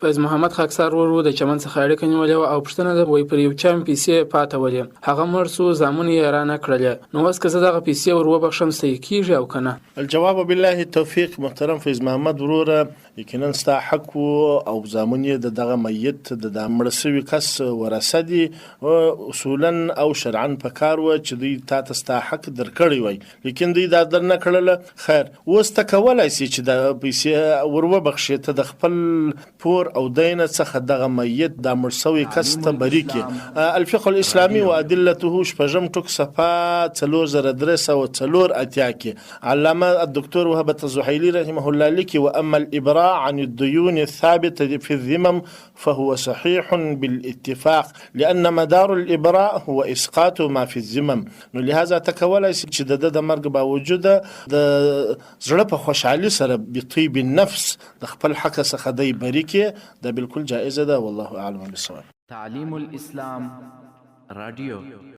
فیض محمد خاکسار ورور د چمن څخه اړیکه نیولې وه او پوښتنه ده وایي پر یو چا مې پیسې پاتولې، هغه مړ سو، زامنو یې رانه کړلې، نو اوس که زه دغه پیسې ور وبخښم صحیح کېږي او که نه؟ الجواب بالله التوفیق. محترم فیض محمد وروره، یقینا ستا حق و او زامن یې د دغه میت د مړه سوي کس ورثه دي، اصولا او شرعا په کار وه چې دوی تا ته ستا حق درکړی وای، لیکن دوی دا درنه کړله. خیر، اوس ته کولی سي چې د پیسې ور وبخښې، ته د خپل پور او دینه څخه دغه میت دا مړ سوی کس ته بري کړي. الفقه الاسلامي و ادلته شپږم ټوک صفحه 4384 کې علامه الدکتور وهبة الزحيلي رحمه الله لیکي: واما الابراء عن الديون الثابته في الذمم فهو صحيح بالاتفاق لان مدار الابراء هو اسقاط ما في الذمم. نو لهذا تکولای شي چې د مرګ باوجود د زړه په خوشحالي سره بطيب النفس د خپل حق څخه دی بري کړي. ده بالکل جائزه ده، والله اعلم بالصواب. تعلیم الاسلام رادیو